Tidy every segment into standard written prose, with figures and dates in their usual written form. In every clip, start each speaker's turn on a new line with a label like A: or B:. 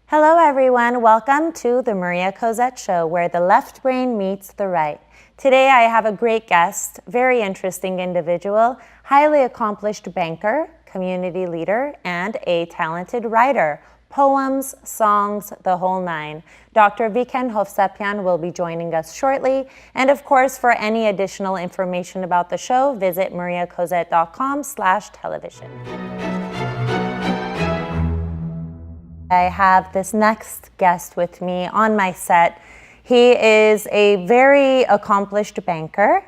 A: Hello everyone, welcome to the Maria Cozette Show, where the left brain meets the right. Today I have a great guest, very interesting individual, highly accomplished banker, community leader, and a talented writer. Poems, songs, the whole nine. Dr. Viken Hovsepian will be joining us shortly. And of course, for any additional information about the show, visit mariacozette.com/television. I have this next guest with me on my set. He is a very accomplished banker,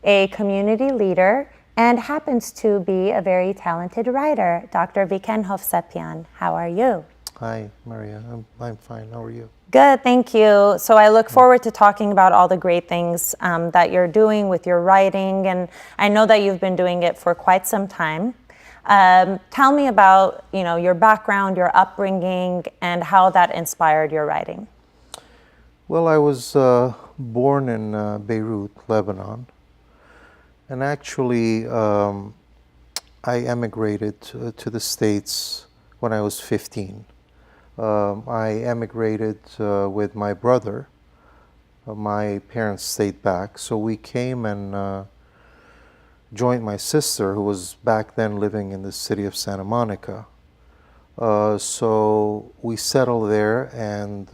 A: a community leader, and happens to be a very talented writer. Dr. Viken Hovsepian, how are you?
B: Hi, Maria. I'm fine. How are you?
A: Good, thank you. So I look forward to talking about all the great things that you're doing with your writing, and I know that you've been doing it for quite some time. Tell me about, your background, your upbringing, and how that inspired your writing.
B: Well, I was born in Beirut, Lebanon, and actually I emigrated to the States when I was 15. I emigrated with my brother. My parents stayed back, so we came and joined my sister, who was back then living in the city of Santa Monica. So we settled there, and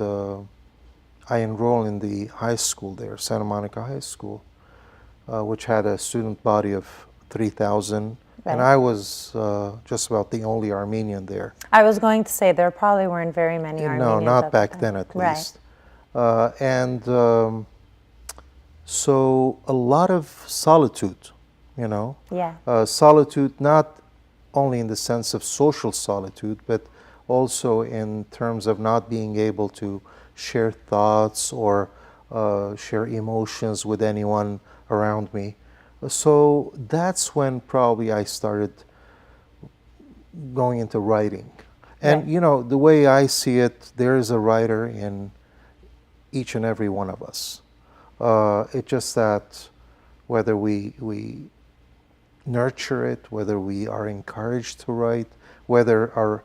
B: I enrolled in the high school there, Santa Monica High School, which had a student body of 3,000.
A: Right.
B: And I was just about the only Armenian there.
A: I was going to say there probably weren't very many Armenians.
B: No, not
A: at
B: back
A: the
B: then
A: time.
B: at least. So a lot of solitude,
A: Yeah.
B: Solitude not only in the sense of social solitude, but also in terms of not being able to share thoughts or share emotions with anyone around me. So that's when probably I started going into writing. And
A: Right.
B: the way I see it, there is a writer in each and every one of us. It's just that whether we nurture it, whether we are encouraged to write, whether our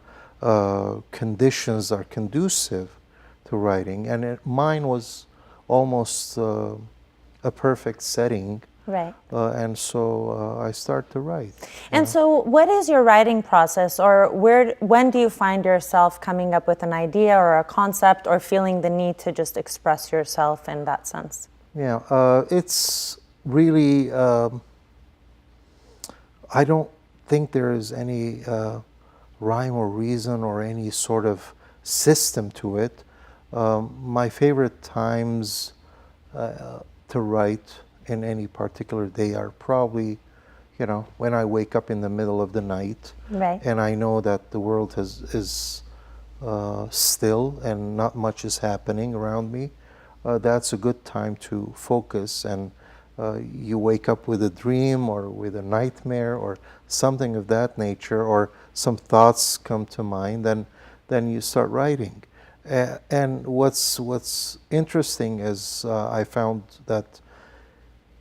B: conditions are conducive to writing. And mine was almost a perfect setting.
A: Right.
B: And so I start to write.
A: And so what is your writing process, or when do you find yourself coming up with an idea or a concept, or feeling the need to just express yourself in that sense?
B: Yeah, it's really, I don't think there is any rhyme or reason or any sort of system to it. My favorite times to write in any particular day are probably, when I wake up in the middle of the night,
A: Right.
B: and I know that the world is still and not much is happening around me. That's a good time to focus, and you wake up with a dream or with a nightmare or something of that nature, or some thoughts come to mind, then you start writing. And what's interesting is I found that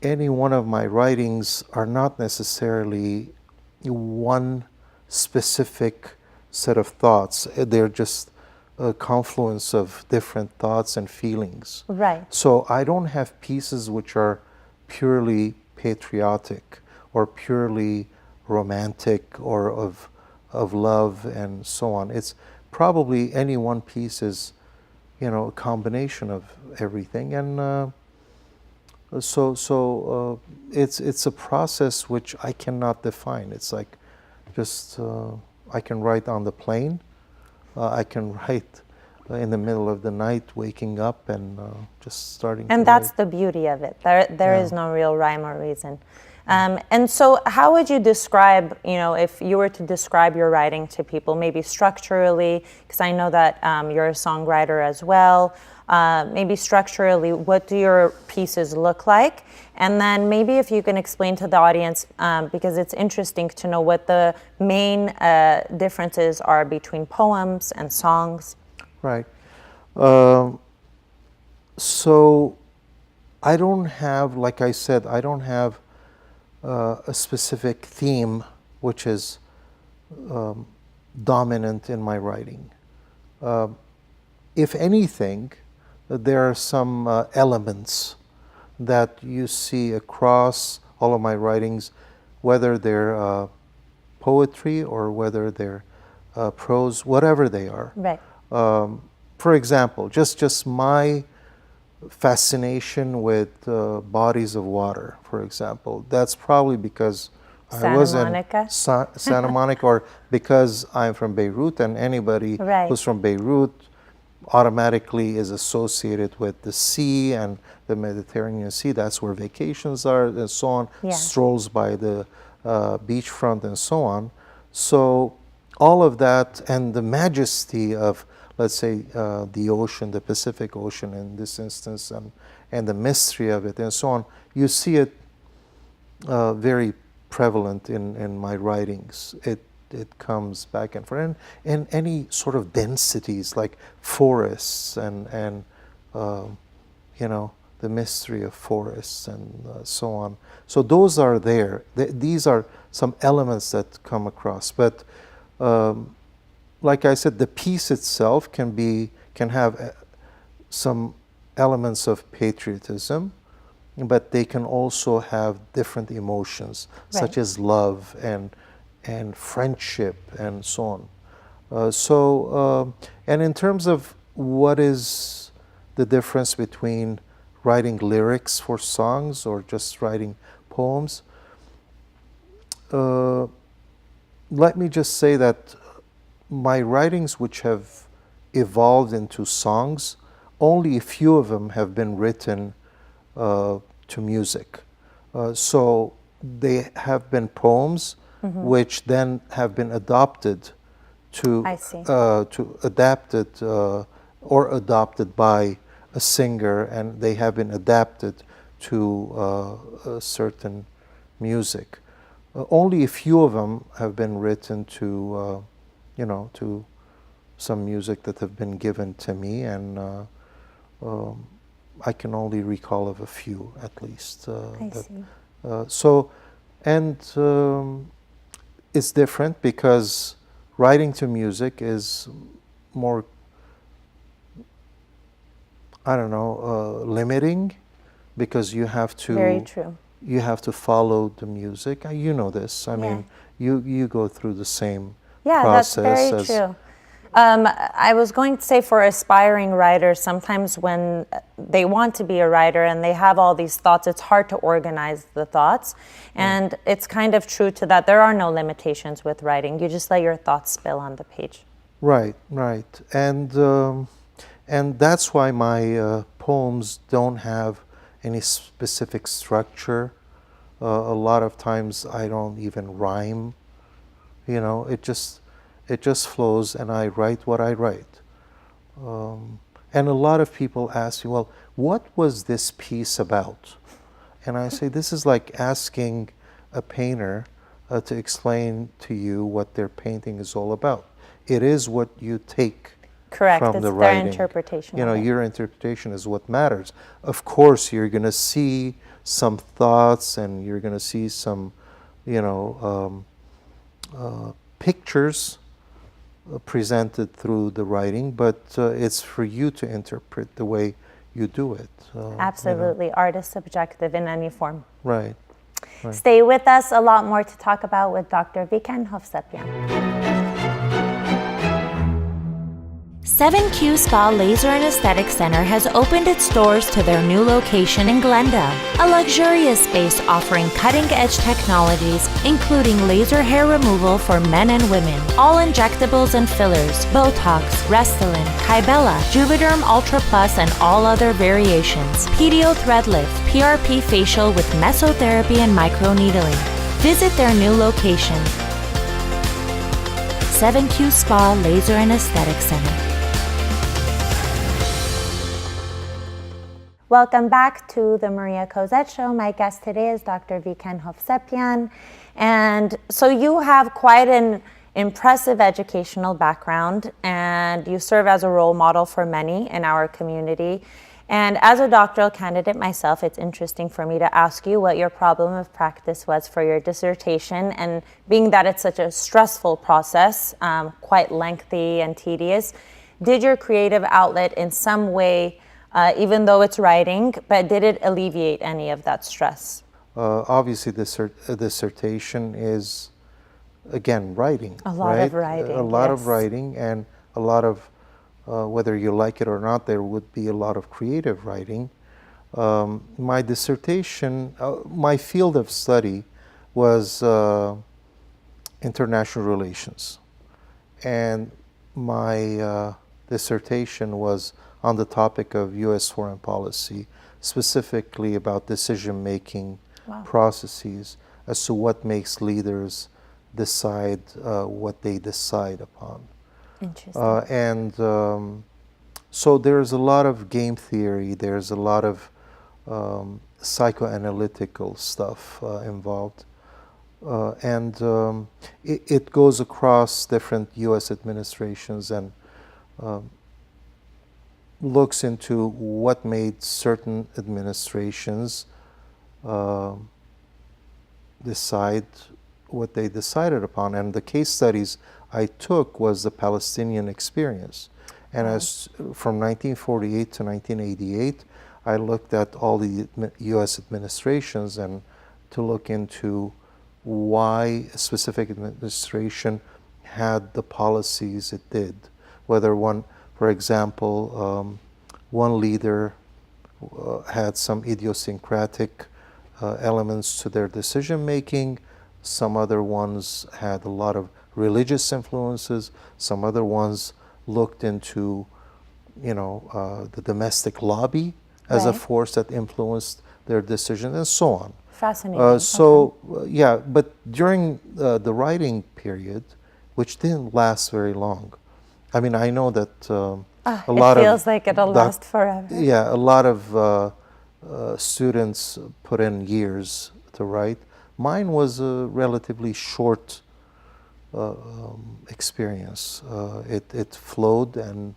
B: any one of my writings are not necessarily one specific set of thoughts. They're just a confluence of different thoughts and feelings.
A: Right.
B: So I don't have pieces which are purely patriotic or purely romantic or of love and so on. It's probably any one piece is, a combination of everything. And so it's a process which I cannot define. It's like just I can write on the plane. I can write in the middle of the night, waking up and just starting.
A: And
B: to
A: that's
B: write.
A: the beauty of it. There is no real rhyme or reason. And so how would you describe, if you were to describe your writing to people, maybe structurally, because I know that you're a songwriter as well, maybe structurally, what do your pieces look like? And then maybe if you can explain to the audience, because it's interesting to know what the main differences are between poems and songs.
B: Right. So I don't have, like I said, I don't have a specific theme which is dominant in my writing. If anything, there are some elements that you see across all of my writings, whether they're poetry or whether they're prose, whatever they are.
A: Right.
B: For example, just my fascination with bodies of water, for example. That's probably because I was in Santa Monica, or because I'm from Beirut, and anybody who's from Beirut automatically is associated with the sea and the Mediterranean Sea. That's where vacations are, and so on, strolls by the beachfront and so on. So all of that and the majesty of, let's say, the ocean, the Pacific Ocean in this instance, and the mystery of it and so on, you see it very prevalent in my writings. It comes back and forth. And any sort of densities like forests and the mystery of forests and so on. So those are there. These are some elements that come across. But like I said, the piece itself can have some elements of patriotism, but they can also have different emotions, such as love and friendship and so on. And in terms of what is the difference between writing lyrics for songs or just writing poems, let me just say that my writings which have evolved into songs, only a few of them have been written to music. So they have been poems which then have been adopted adopted by a singer, and they have been adapted to a certain music. Only a few of them have been written to to some music that have been given to me, and I can only recall of a few at least. It's different because writing to music is more, limiting, because you have to.
A: Very true.
B: You have to follow the music. You know this. I mean, you go through the same process.
A: That's very true. I was going to say, for aspiring writers, sometimes when they want to be a writer and they have all these thoughts, it's hard to organize the thoughts. And it's kind of true to that. There are no limitations with writing. You just let your thoughts spill on the page.
B: Right. And that's why my poems don't have any specific structure. A lot of times I don't even rhyme. It just flows, and I write what I write. And a lot of people ask me, well, what was this piece about? And I say, this is like asking a painter to explain to you what their painting is all about. It is what you take from the writing.
A: Their interpretation.
B: Your interpretation is what matters. Of course, you're going to see some thoughts, and you're going to see some, pictures presented through the writing, but it's for you to interpret the way you do it.
A: Absolutely. Art is subjective in any form.
B: Right.
A: Stay with us. A lot more to talk about with Dr. Viken Hovsepian. 7Q Spa Laser and Aesthetic Center has opened its doors to their new location in Glendale, a luxurious space offering cutting-edge technologies, including laser hair removal for men and women, all injectables and fillers, Botox, Restylane, Kybella, Juvederm Ultra Plus, and all other variations, PDO thread lift, PRP facial with mesotherapy and microneedling. Visit their new location, 7Q Spa Laser and Aesthetic Center. Welcome back to the Maria Cozette Show. My guest today is Dr. Viken Hovsepian. And so you have quite an impressive educational background, and you serve as a role model for many in our community. And as a doctoral candidate myself, it's interesting for me to ask you what your problem of practice was for your dissertation. And being that it's such a stressful process, quite lengthy and tedious, did your creative outlet in some way, even though it's writing, but did it alleviate any of that stress?
B: Obviously, the dissertation is, again, writing.
A: A lot of writing.
B: A lot of writing, and a lot of, whether you like it or not, there would be a lot of creative writing. My dissertation, my field of study was international relations. And my dissertation was on the topic of U.S. foreign policy, specifically about decision-making processes as to what makes leaders decide what they decide upon.
A: Interesting.
B: So there's a lot of game theory, there's a lot of psychoanalytical stuff involved. It goes across different U.S. administrations and looks into what made certain administrations decide what they decided upon. And the case studies I took was the Palestinian experience. And as from 1948 to 1988, I looked at all the U.S. administrations and to look into why a specific administration had the policies it did. Whether one, for example, one leader had some idiosyncratic elements to their decision making, some other ones had a lot of religious influences, some other ones looked into, the domestic lobby as a force that influenced their decisions, and so on.
A: Fascinating.
B: But during the writing period, which didn't last very long, I mean, I know that
A: a lot of... It feels like it'll last forever.
B: Yeah, a lot of students put in years to write. Mine was a relatively short experience. It flowed, and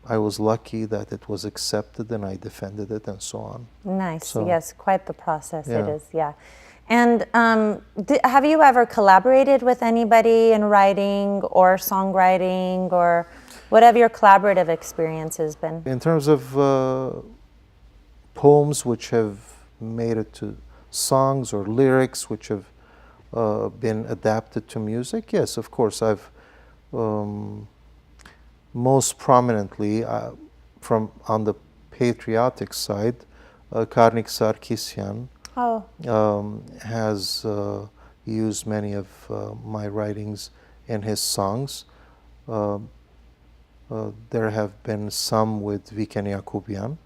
B: I was lucky that it was accepted, and I defended it, and so on.
A: Nice. So, yes, quite the process it is, yeah. And have you ever collaborated with anybody in writing or songwriting, or what have your collaborative experiences been?
B: In terms of poems which have made it to songs, or lyrics which have been adapted to music, yes, of course. I've most prominently on the patriotic side, Karnik Sarkisyan has used many of my writings in his songs. There have been some with Viken Hovsepian,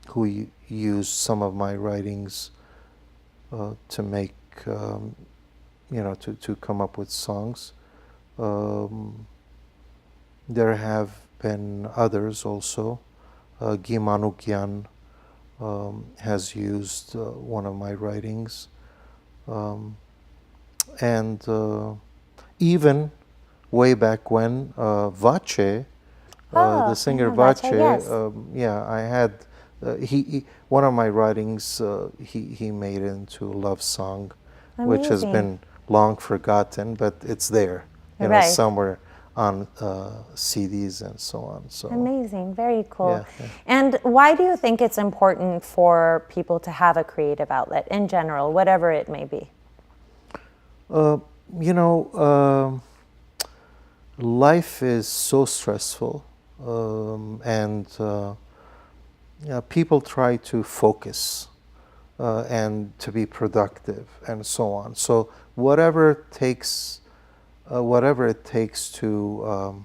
B: who used some of my writings to make, to come up with songs. There have been others also. Guy Manukyan has used one of my writings. Even way back when, Vache, the singer Vache,
A: yes.
B: I had, one of my writings, he made into a love song. Amazing. Which has been long forgotten, but it's there, somewhere on CDs and so on. So
A: amazing, very cool. Yeah. And why do you think it's important for people to have a creative outlet in general, whatever it may be?
B: life is so stressful, and people try to focus and to be productive and so on. So whatever it takes to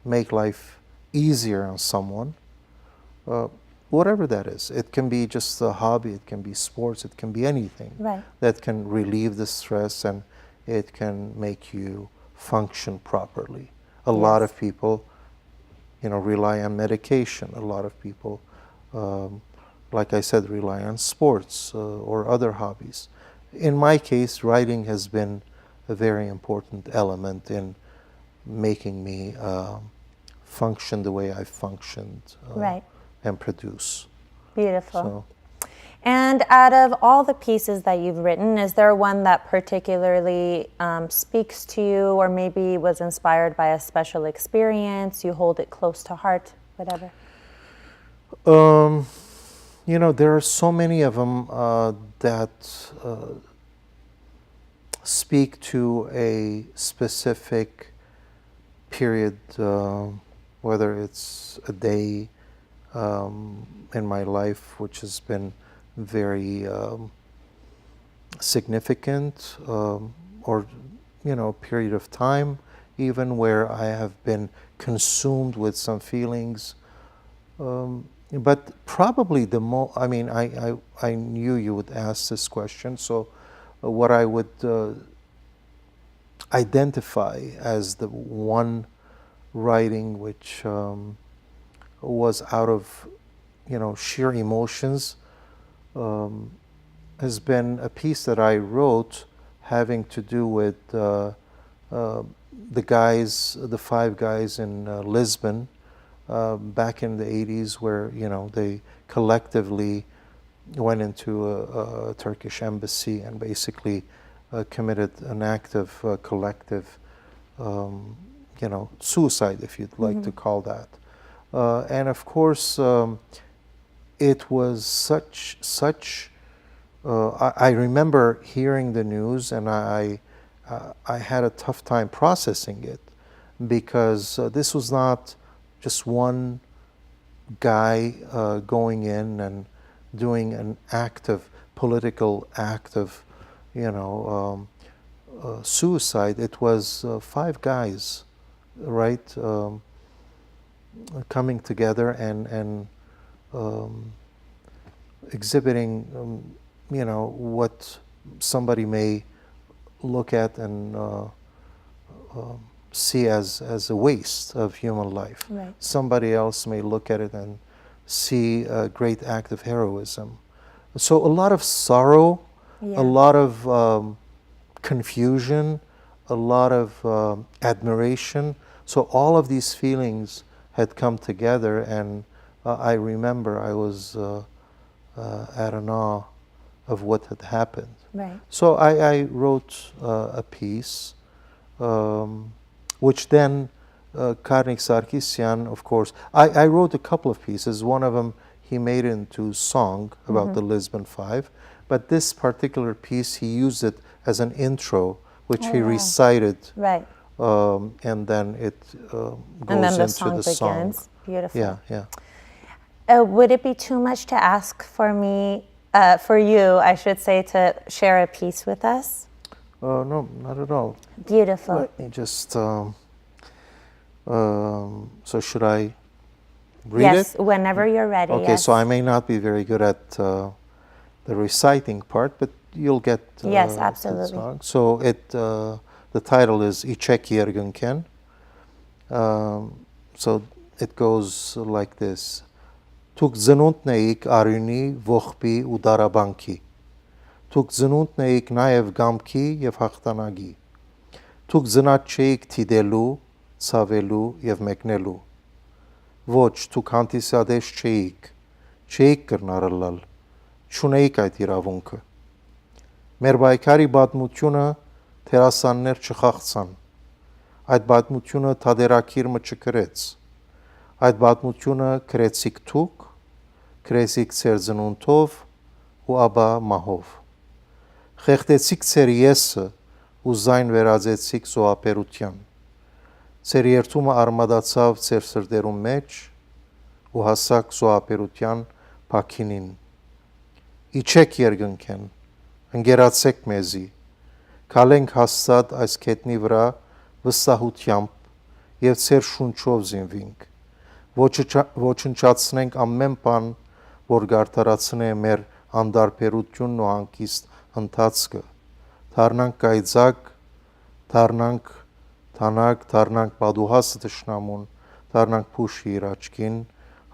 B: make life easier on someone, whatever that is. It can be just a hobby, it can be sports, it can be anything that can relieve the stress and it can make you function properly. A lot of people, rely on medication. A lot of people, like I said, rely on sports or other hobbies. In my case, writing has been a very important element in making me function the way I functioned and produce.
A: Beautiful.
B: So,
A: and out of all the pieces that you've written, is there one that particularly speaks to you or maybe was inspired by a special experience? You hold it close to heart, whatever?
B: There are so many of them that speak to a specific period, whether it's a day in my life which has been very significant, or a period of time even where I have been consumed with some feelings. But probably I knew you would ask this question, so what I would identify as the one writing which was out of sheer emotions has been a piece that I wrote having to do with the five guys in Lisbon back in the 80s, where they collectively went into a Turkish embassy and basically committed an act of collective suicide, if you'd like to call that. And of course, it was such. I remember hearing the news, and I had a tough time processing it, because this was not just one guy going in and doing an political act of, suicide. It was five guys, right, coming together and exhibiting, what somebody may look at and see as a waste of human life.
A: Right.
B: Somebody else may look at it and see a great act of heroism. So a lot of sorrow, a lot of confusion, a lot of admiration. So all of these feelings had come together, and I remember I was at an awe of what had happened.
A: Right.
B: So I wrote a piece, which then Karnik Sarkisyan, of course, I wrote a couple of pieces. One of them he made into song about the Lisbon Five, but this particular piece he used it as an intro, which he recited,
A: right,
B: and then it goes into the song.
A: Begins. Beautiful.
B: Yeah.
A: Would it be too much to ask for you, I should say, to share a piece with us?
B: No, not at all.
A: Beautiful.
B: Let me just, so should I read it?
A: Yes, whenever you're ready.
B: Okay,
A: yes.
B: so I may not be very good at the reciting part, but you'll get
A: yes,
B: the
A: absolutely.
B: song. So the title is İçek Yergünken. So it goes like this. Tuk zënunt në ik aryni, vohpi u darabanki. Tuk zënunt në ik naev gamki jev haqtanagi. Tuk zënat që ik tidelu, cavelu jev meknelu. Ոչ tuk hantisadesh që ik կրնարըլալ, չունեիք այդ իրավունքը։ Մեր բայկարի բադմությունը թերասաններ չխաղցան, այդ բադմությունը թադերակիրմը չկրեց, այդ բադմությունը կրեցիք թուք, կրեցիք ծեր ծնունդով ու աբա մահով։ Խեղտեցիք ծեր եսը ու զայն վերածեցիք զոհապերության։ Ձեր երթումը արմադացավ ձեր սրտերում մեջ ու հասակ զոհապերության փակինին։ Իջեք երկնքեն, ընկերացեք մեզի, քալենք հաստատ այս քետնի վրա վստահությամբ եւ ձեր շունչով զինվինք, ոչնչացնենք ամեն բան, որ գարտարացնե մեր անդարբերությունն ու հանգիստ ընթացքը, դառնանք կայծակ, դառնանք թանակ, դառնանք պատուհասը թշնամուն, դառնանք փուշի իր աչքին,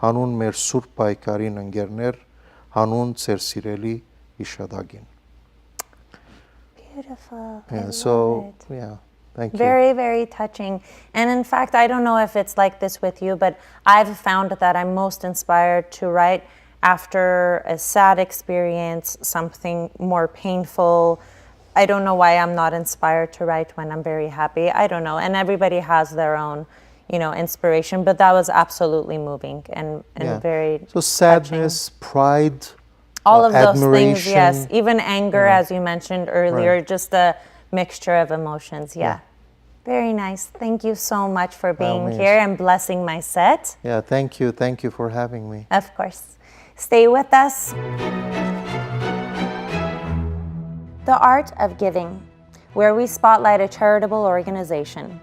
B: հանուն մեր սուրբ պայքարին ընկերներ, հանուն ձեր սիրելի իշադակին։
A: Beautiful.
B: Yeah,
A: I
B: so,
A: love it.
B: yeah, thank you.
A: Very, very touching. And in fact, I don't know if it's like this with you, but I've found that I'm most inspired to write after a sad experience, something more painful. I don't know why I'm not inspired to write when I'm very happy. I don't know. And everybody has their own, inspiration, but that was absolutely moving and very
B: So sadness, pride,
A: all of those
B: admiration.
A: things, yes. Even anger, as you mentioned earlier, just a mixture of emotions. Yeah. Very nice. Thank you so much for being here and blessing my set.
B: Yeah, thank you. Thank you for having me.
A: Of course. Stay with us. The Art of Giving, where we spotlight a charitable organization.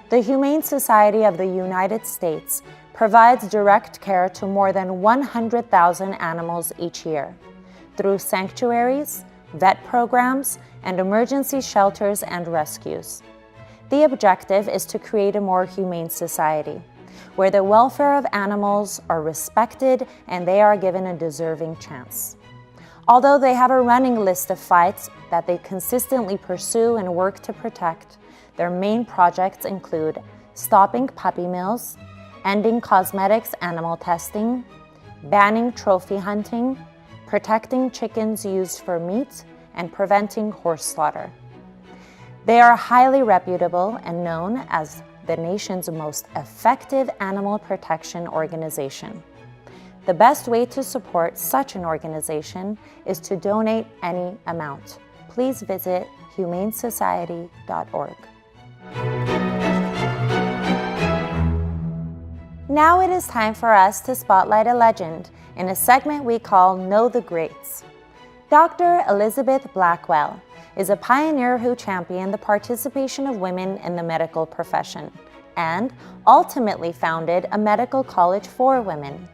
A: The Humane Society of the United States provides direct care to more than 100,000 animals each year through sanctuaries, vet programs, and emergency shelters and rescues. The objective is to create a more humane society, where the welfare of animals are respected and they are given a deserving chance. Although they have a running list of fights that they consistently pursue and work to protect, their main projects include stopping puppy mills, ending cosmetics animal testing, banning trophy hunting, protecting chickens used for meat, and preventing horse slaughter. They are highly reputable and known as the nation's most effective animal protection organization. The best way to support such an organization is to donate any amount. Please visit humanesociety.org. Now it is time for us to spotlight a legend in a segment we call Know the Greats. Dr. Elizabeth Blackwell is a pioneer who championed the participation of women in the medical profession and ultimately founded a medical college for women.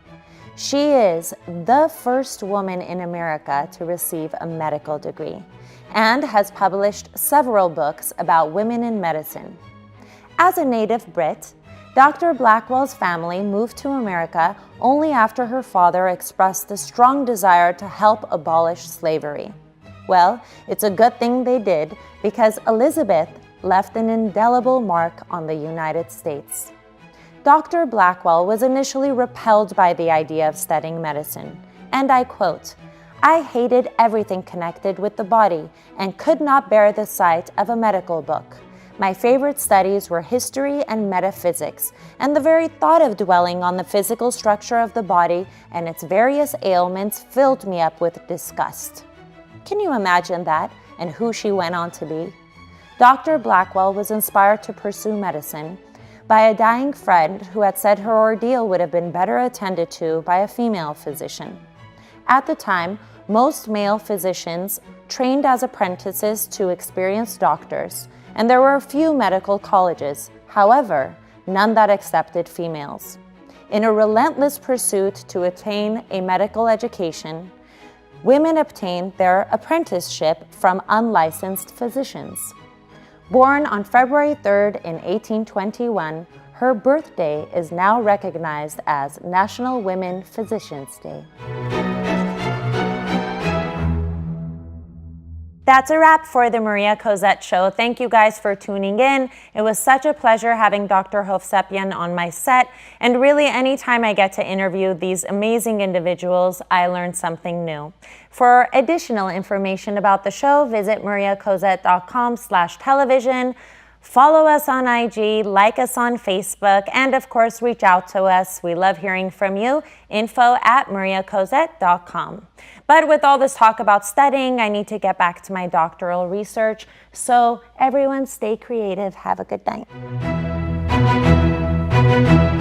A: She is the first woman in America to receive a medical degree and has published several books about women in medicine. As a native Brit, Dr. Blackwell's family moved to America only after her father expressed a strong desire to help abolish slavery. Well, it's a good thing they did because Elizabeth left an indelible mark on the United States. Dr. Blackwell was initially repelled by the idea of studying medicine, and I quote, "I hated everything connected with the body and could not bear the sight of a medical book. My favorite studies were history and metaphysics, and the very thought of dwelling on the physical structure of the body and its various ailments filled me up with disgust." Can you imagine that and who she went on to be? Dr. Blackwell was inspired to pursue medicine by a dying friend who had said her ordeal would have been better attended to by a female physician. At the time, most male physicians trained as apprentices to experienced doctors, and there were a few medical colleges, however, none that accepted females. In a relentless pursuit to attain a medical education, women obtained their apprenticeship from unlicensed physicians. Born on February 3rd in 1821, her birthday is now recognized as National Women Physicians Day. That's a wrap for the Maria Cozette Show. Thank you guys for tuning in. It was such a pleasure having Dr. Hovsepian on my set. And really, anytime I get to interview these amazing individuals, I learn something new. For additional information about the show, visit mariacozette.com/television. Follow us on IG, like us on Facebook, and of course, reach out to us. We love hearing from you. info@mariacozette.com. But with all this talk about studying, I need to get back to my doctoral research. So everyone stay creative. Have a good night. you.